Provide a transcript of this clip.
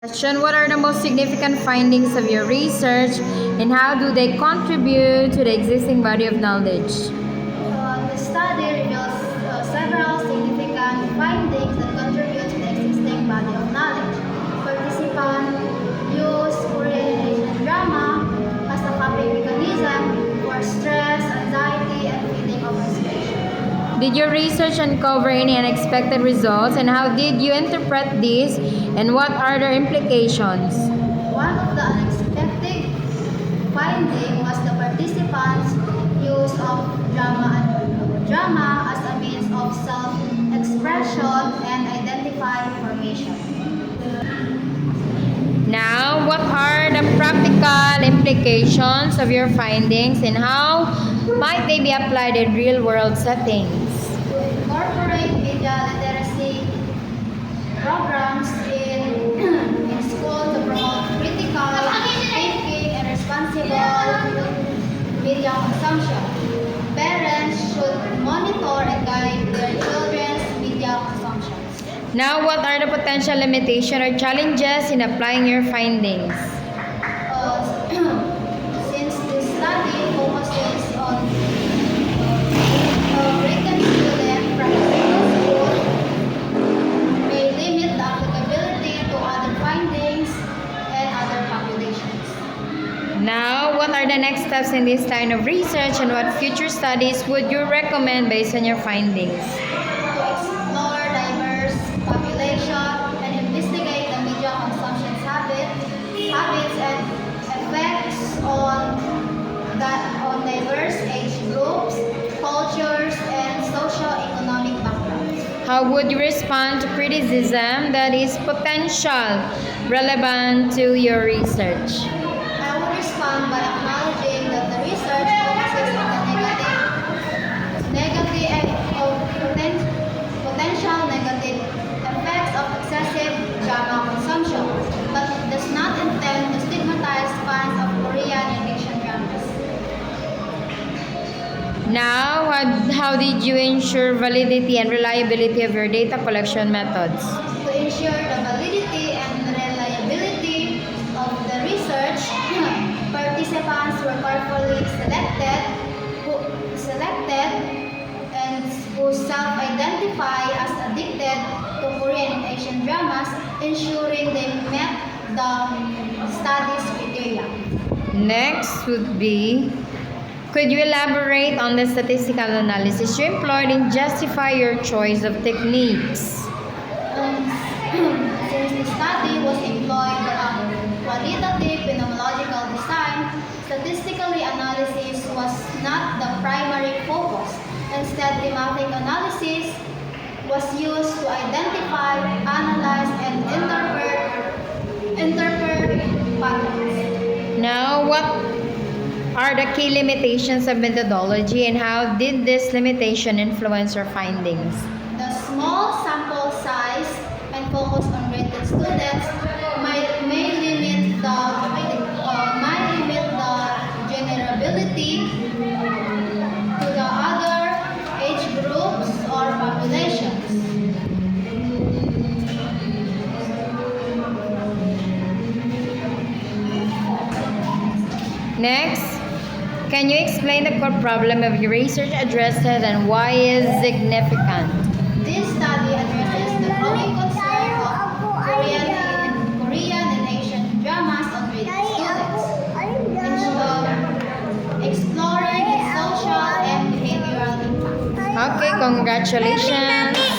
Question: what are the most significant findings of your research and how do they contribute to the existing body of knowledge? The study reveals several significant findings that contribute to the existing body of knowledge. Participants use Korean and Asian drama as a coping mechanism for stress, anxiety, and feeling of isolation. Did your research uncover any unexpected results and how did you interpret these and what are their implications? One of the unexpected findings was the participants' use of drama as a means of self-expression and identify formation. Now, what are the practical implications of your findings and how might they be applied in real-world settings? To incorporate media literacy programs in school to promote critical thinking and responsible media consumption. Parents should monitor and guide their children's media consumption. Now, what are the potential limitations or challenges in applying your findings? Since this study focuses on breaking students from a single school, may limit the applicability to other findings and other populations. Now, what are the next steps in this line of research and what future studies would you recommend based on your findings? To explore diverse population and investigate the media consumption habits and effects on diverse age groups, cultures, and socio-economic backgrounds. How would you respond to criticism that is potential relevant to your research? I would respond by acknowledging that the research focuses on the potential negative effects of excessive drama consumption, but does not intend to stigmatize fans of Korean and Asian dramas. Now, how did you ensure validity and reliability of your data collection methods? To ensure the validity and reliability of the research, participants were carefully selected and who self-identify as addicted to Korean and Asian dramas, ensuring they met the study's criteria. Next would be, could you elaborate on the statistical analysis you employed and justify your choice of techniques? Since the study was employed qualitative phenomenological design, statistically analysis was not the primary focus. Instead, thematic analysis was used to identify, analyze, and interpret patterns. Now, what are the key limitations of methodology and how did this limitation influence your findings? The small sample size and focus on rated students may limit the generability to the other age groups or populations. Next, can you explain the core problem of your research addressed and why is significant? This study addresses the growing concern of Korean and Asian dramas on rated students, exploring its social and behavioral impact. Okay, congratulations.